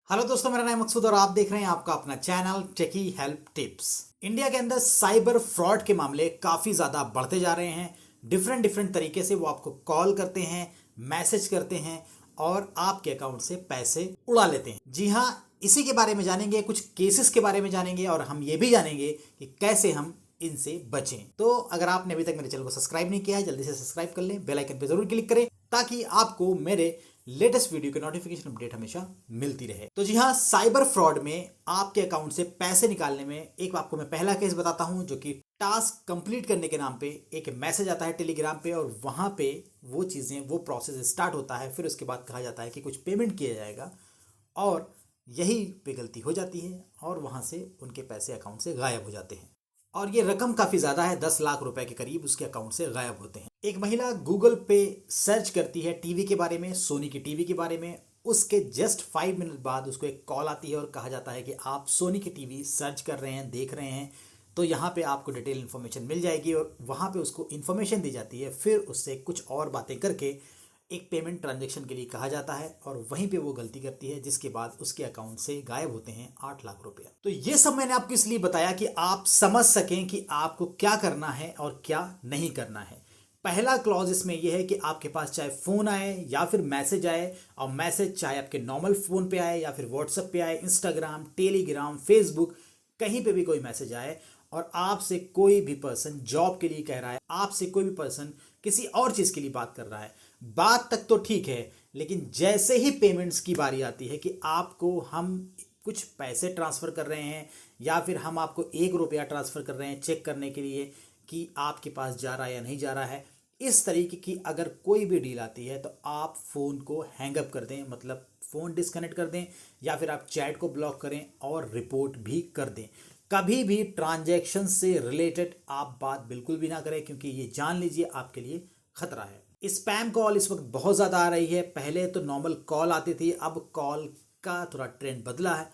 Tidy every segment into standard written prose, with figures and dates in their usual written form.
Hello दोस्तों, मेरा नाम मकसूद और आप देख रहे हैं आपका अपना चैनल टेकी हेल्प टिप्स। इंडिया के अंदर साइबर फ्रॉड के मामले काफ़ी ज़्यादा बढ़ते जा रहे हैं। डिफरेंट डिफरेंट तरीके से वो आपको कॉल करते हैं, मैसेज करते हैं और आपके अकाउंट से पैसे उड़ा लेते हैं। जी हाँ, इसी के बारे में जानेंगे, कुछ केसेस के बारे में जानेंगे और हम ये भी जानेंगे कि कैसे हम इनसे बचें। तो अगर आपने अभी तक मेरे चैनल को सब्सक्राइब नहीं किया है, जल्दी से सब्सक्राइब कर लें, बेल आइकन पे जरूर क्लिक करें ताकि आपको मेरे लेटेस्ट वीडियो के नोटिफिकेशन अपडेट हमेशा मिलती रहे। तो जी हाँ, साइबर फ्रॉड में आपके अकाउंट से पैसे निकालने में एक आपको मैं पहला केस बताता हूं, जो कि टास्क कंप्लीट करने के नाम पे एक मैसेज आता है टेलीग्राम पे और वहां पे वो चीजें, वो प्रोसेस स्टार्ट होता है। फिर उसके बाद कहा जाता है कि कुछ पेमेंट किया जाएगा और यही पे गलती हो जाती है और वहां से उनके पैसे अकाउंट से गायब हो जाते हैं। और ये रकम काफ़ी ज़्यादा है, 10 लाख रुपए के करीब उसके अकाउंट से गायब होते हैं। एक महिला गूगल पे सर्च करती है टीवी के बारे में, सोनी की टीवी के बारे में। उसके जस्ट 5 मिनट बाद उसको एक कॉल आती है और कहा जाता है कि आप सोनी की टीवी सर्च कर रहे हैं, देख रहे हैं, तो यहाँ पे आपको डिटेल इन्फॉर्मेशन मिल जाएगी। और वहाँ पे उसको इन्फॉर्मेशन दी जाती है। फिर उससे कुछ और बातें करके एक पेमेंट ट्रांजैक्शन के लिए कहा जाता है और वहीं पे वो गलती करती है, जिसके बाद उसके अकाउंट से गायब होते हैं 8 लाख रुपया। तो ये सब मैंने आपको इसलिए बताया कि आप समझ सकें कि आपको क्या करना है और क्या नहीं करना है। पहला क्लॉज इसमें यह है कि आपके पास चाहे फोन आए या फिर मैसेज आए, और मैसेज चाहे आपके नॉर्मल फोन पे आए या फिर व्हाट्सएप पे आए, इंस्टाग्राम, टेलीग्राम, फेसबुक, कहीं पे भी कोई मैसेज आए और आपसे कोई भी पर्सन जॉब के लिए कह रहा है, आपसे कोई भी पर्सन किसी और चीज के लिए बात कर रहा है, बात तक तो ठीक है, लेकिन जैसे ही पेमेंट्स की बारी आती है कि आपको हम कुछ पैसे ट्रांसफर कर रहे हैं या फिर हम आपको 1 रुपया ट्रांसफर कर रहे हैं चेक करने के लिए कि आपके पास जा रहा है या नहीं जा रहा है, इस तरीके की अगर कोई भी डील आती है तो आप फ़ोन को हैंग अप कर दें, मतलब फ़ोन डिस्कनेक्ट कर दें या फिर आप चैट को ब्लॉक करें और रिपोर्ट भी कर दें। कभी भी ट्रांजैक्शन से रिलेटेड आप बात बिल्कुल भी ना करें, क्योंकि ये जान लीजिए आपके लिए खतरा है। स्पैम कॉल इस वक्त बहुत ज़्यादा आ रही है। पहले तो नॉर्मल कॉल आती थी, अब कॉल का थोड़ा ट्रेंड बदला है।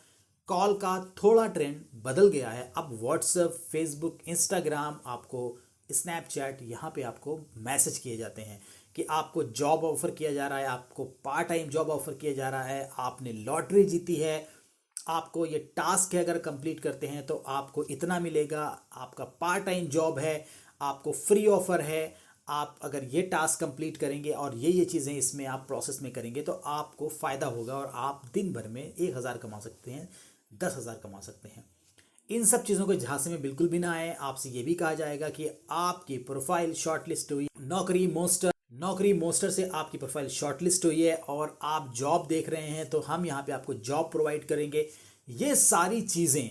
कॉल का थोड़ा ट्रेंड बदल गया है। अब व्हाट्सएप, फेसबुक, इंस्टाग्राम, आपको स्नैपचैट, यहाँ पे आपको मैसेज किए जाते हैं कि आपको जॉब ऑफर किया जा रहा है, आपको पार्ट टाइम जॉब ऑफर किया जा रहा है, आपने लॉटरी जीती है, आपको ये टास्क है, अगर कंप्लीट करते हैं तो आपको इतना मिलेगा, आपका पार्ट टाइम जॉब है, आपको फ्री ऑफर है, आप अगर ये टास्क कंप्लीट करेंगे और ये चीज़ें इसमें आप प्रोसेस में करेंगे तो आपको फ़ायदा होगा और आप दिन भर में 1,000 कमा सकते हैं, 10,000 कमा सकते हैं। इन सब चीज़ों को झांसे में बिल्कुल भी ना आए। आपसे ये भी कहा जाएगा कि आपकी प्रोफाइल शॉर्टलिस्ट हुई, नौकरी मोस्टर से आपकी प्रोफाइल शॉर्टलिस्ट हुई है और आप जॉब देख रहे हैं तो हम यहाँ पे आपको जॉब प्रोवाइड करेंगे। ये सारी चीज़ें,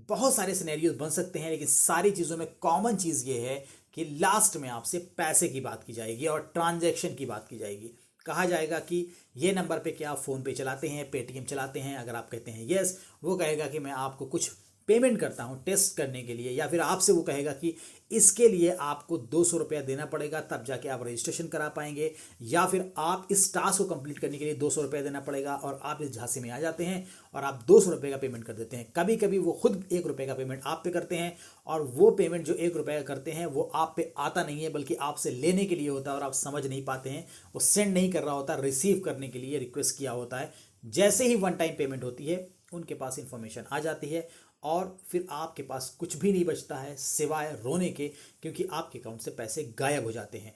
बहुत सारे सिनेरियोज बन सकते हैं, लेकिन सारी चीज़ों में कॉमन चीज़ ये है कि लास्ट में आपसे पैसे की बात की जाएगी और ट्रांजैक्शन की बात की जाएगी। कहा जाएगा कि ये नंबर पे क्या आप फ़ोन पे चलाते हैं, पेटीएम चलाते हैं। अगर आप कहते हैं यस, वो कहेगा कि मैं आपको कुछ पेमेंट करता हूँ टेस्ट करने के लिए, या फिर आपसे वो कहेगा कि इसके लिए आपको 200 रुपया देना पड़ेगा, तब जाके आप रजिस्ट्रेशन करा पाएंगे, या फिर आप इस टास्क को कंप्लीट करने के लिए 200 रुपया देना पड़ेगा। और आप इस झांसे में आ जाते हैं और आप 200 रुपये का पेमेंट कर देते हैं। कभी कभी वो खुद 1 रुपये का पेमेंट आप पे करते हैं और वो पेमेंट जो 1 रुपये का करते हैं वो आप पे आता नहीं है, बल्कि आपसे लेने के लिए होता है और आप समझ नहीं पाते हैं। वो सेंड नहीं कर रहा होता, रिसीव करने के लिए रिक्वेस्ट किया होता है। जैसे ही वन टाइम पेमेंट होती है उनके पास इंफॉर्मेशन आ जाती है और फिर आपके पास कुछ भी नहीं बचता है सिवाय रोने के, क्योंकि आपके अकाउंट से पैसे गायब हो जाते हैं।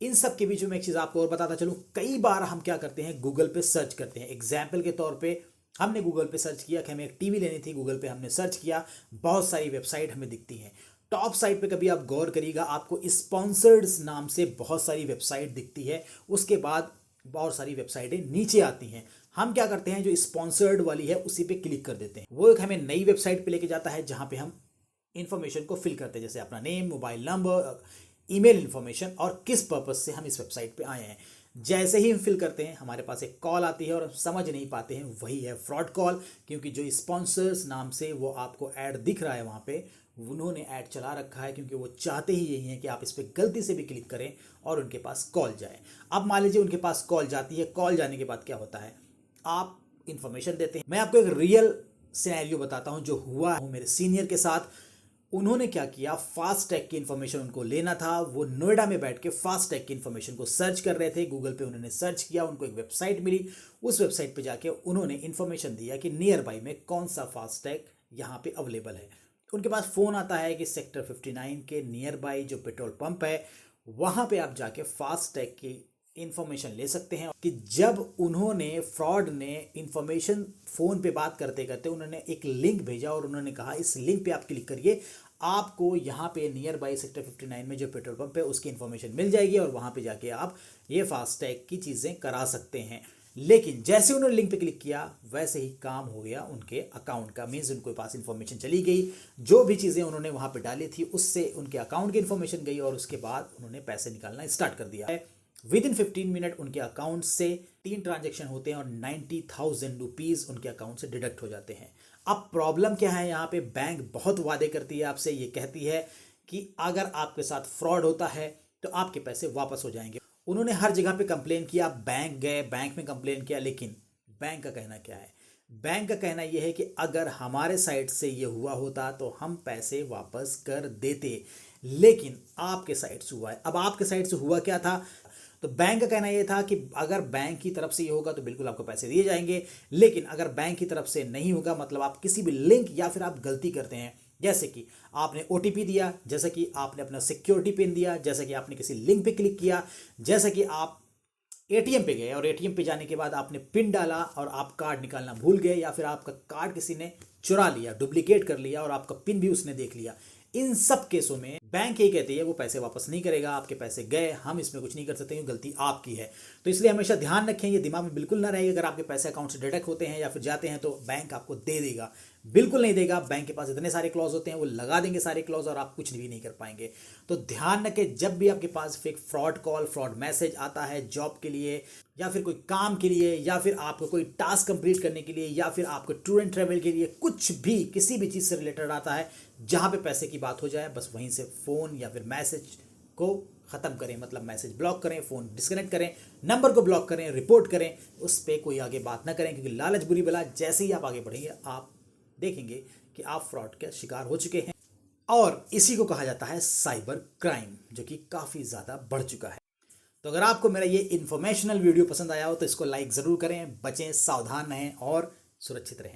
इन सब के बीच में एक चीज़ आपको और बताता चलूँ, कई बार हम क्या करते हैं, गूगल पे सर्च करते हैं। एग्जाम्पल के तौर पे हमने गूगल पे सर्च किया कि हमें एक टीवी लेनी थी, गूगल पे हमने सर्च किया, बहुत सारी वेबसाइट हमें दिखती हैं। टॉप साइट पे कभी आप गौर करिएगा, आपको स्पॉन्सर्ड नाम से बहुत सारी वेबसाइट दिखती है। उसके बाद बहुत सारी वेबसाइटें नीचे आती हैं। हम क्या करते हैं, जो स्पॉन्सर्ड वाली है उसी पे क्लिक कर देते हैं। वो एक हमें नई वेबसाइट पे लेके जाता है जहां पे हम इंफॉर्मेशन को फिल करते हैं, जैसे अपना name, mobile number, email information और किस पर्पज से हम इस वेबसाइट पे आए हैं। जैसे ही हम फिल करते हैं हमारे पास एक कॉल आती है और हम समझ नहीं पाते हैं, वही है फ्रॉड कॉल। क्योंकि जो स्पॉन्सर्स नाम से वो आपको ऐड दिख रहा है वहाँ पे, उन्होंने ऐड चला रखा है, क्योंकि वो चाहते ही यही है कि आप इस पर गलती से भी क्लिक करें और उनके पास कॉल जाए। अब मान लीजिए उनके पास कॉल जाती है, कॉल जाने के बाद क्या होता है, आप इंफॉर्मेशन देते हैं। मैं आपको एक रियल सिनेरियो बताता हूं जो हुआ है मेरे सीनियर के साथ। उन्होंने क्या किया, फास्टैग की इंफॉर्मेशन उनको लेना था, वो नोएडा में बैठ के फास्टैग की इंफॉर्मेशन को सर्च कर रहे थे। गूगल पे उन्होंने सर्च किया, उनको एक वेबसाइट मिली, उस वेबसाइट पे जाके उन्होंने इंफॉर्मेशन दिया कि नियर बाई में कौन सा फास्टैग यहाँ पे अवेलेबल है। उनके पास फ़ोन आता है कि सेक्टर 59 के नियर बाई जो पेट्रोल पंप है वहाँ पे आप जाके फास्टैग की इंफॉर्मेशन ले सकते हैं। कि जब उन्होंने फ्रॉड ने इंफॉर्मेशन फ़ोन पे बात करते करते उन्होंने एक लिंक भेजा और उन्होंने कहा इस लिंक पे आप क्लिक करिए, आपको यहाँ पे नियर बाई सेक्टर 59 में जो पेट्रोल पंप है उसकी इन्फॉर्मेशन मिल जाएगी और वहाँ पे जाके आप ये फास्टैग की चीज़ें करा सकते हैं। लेकिन जैसे उन्होंने लिंक पे क्लिक किया वैसे ही काम हो गया उनके अकाउंट का, मीन्स उनके पास इन्फॉर्मेशन चली गई, जो भी चीज़ें उन्होंने वहाँ पे डाली थी उससे उनके अकाउंट की इन्फॉर्मेशन गई और उसके बाद उन्होंने पैसे निकालना स्टार्ट कर दिया है। विद इन 15 मिनट उनके अकाउंट से 3 ट्रांजेक्शन होते हैं और 90,000 रुपीज़ उनके अकाउंट से डिडक्ट हो जाते हैं। अब प्रॉब्लम क्या है यहाँ पे, बैंक बहुत वादे करती है आपसे, ये कहती है कि अगर आपके साथ फ्रॉड होता है तो आपके पैसे वापस हो जाएंगे। उन्होंने हर जगह पे कंप्लेन किया, बैंक गए, बैंक में कंप्लेन किया, लेकिन बैंक का कहना क्या है, बैंक का कहना यह है कि अगर हमारे साइड से ये हुआ होता तो हम पैसे वापस कर देते, लेकिन आपके साइड से हुआ है। अब आपके साइड से हुआ क्या था, तो बैंक का कहना यह था कि अगर बैंक की तरफ से ये होगा तो बिल्कुल आपको पैसे दिए जाएंगे, लेकिन अगर बैंक की तरफ से नहीं होगा, मतलब आप किसी भी लिंक या फिर आप गलती करते हैं, जैसे कि आपने OTP दिया, जैसे कि आपने अपना सिक्योरिटी पिन दिया, जैसे कि आपने किसी लिंक पे क्लिक किया, जैसे कि आप ATM पे गए और ATM पे जाने के बाद आपने पिन डाला और आप कार्ड निकालना भूल गए, या फिर आपका कार्ड किसी ने चुरा लिया, डुप्लीकेट कर लिया और आपका पिन भी उसने देख लिया। इन सब केसों में बैंक ये कहती है वो पैसे वापस नहीं करेगा, आपके पैसे गए, हम इसमें कुछ नहीं कर सकते, गलती आपकी है। तो इसलिए हमेशा ध्यान रखें, ये दिमाग में बिल्कुल ना रहेगा अगर आपके पैसे अकाउंट से डिडक्ट होते हैं या फिर जाते हैं तो बैंक आपको दे देगा, बिल्कुल नहीं देगा। बैंक के पास इतने सारे क्लॉज होते हैं, वो लगा देंगे सारे क्लॉज और आप कुछ भी नहीं कर पाएंगे। तो ध्यान रखें, जब भी आपके पास fake fraud call, fraud message आता है जॉब के लिए या फिर कोई काम के लिए या फिर आपको कोई टास्क कंप्लीट करने के लिए या फिर आपको टूर एंड ट्रैवल के लिए, कुछ भी किसी भी चीज़ से रिलेटेड आता है जहाँ पे पैसे की बात हो जाए, बस वहीं से फ़ोन या फिर मैसेज को ख़त्म करें, मतलब मैसेज ब्लॉक करें, फ़ोन डिस्कनेक्ट करें, नंबर को ब्लॉक करें, रिपोर्ट करें, उस पर कोई आगे बात ना करें, क्योंकि लालच बुरी बला। जैसे ही आप आगे बढ़ेंगे आप देखेंगे कि आप फ्रॉड के शिकार हो चुके हैं, और इसी को कहा जाता है साइबर क्राइम, जो कि काफ़ी ज़्यादा बढ़ चुका है। तो अगर आपको मेरा ये इन्फॉर्मेशनल वीडियो पसंद आया हो तो इसको लाइक ज़रूर करें, बचें, सावधान रहें और सुरक्षित रहें।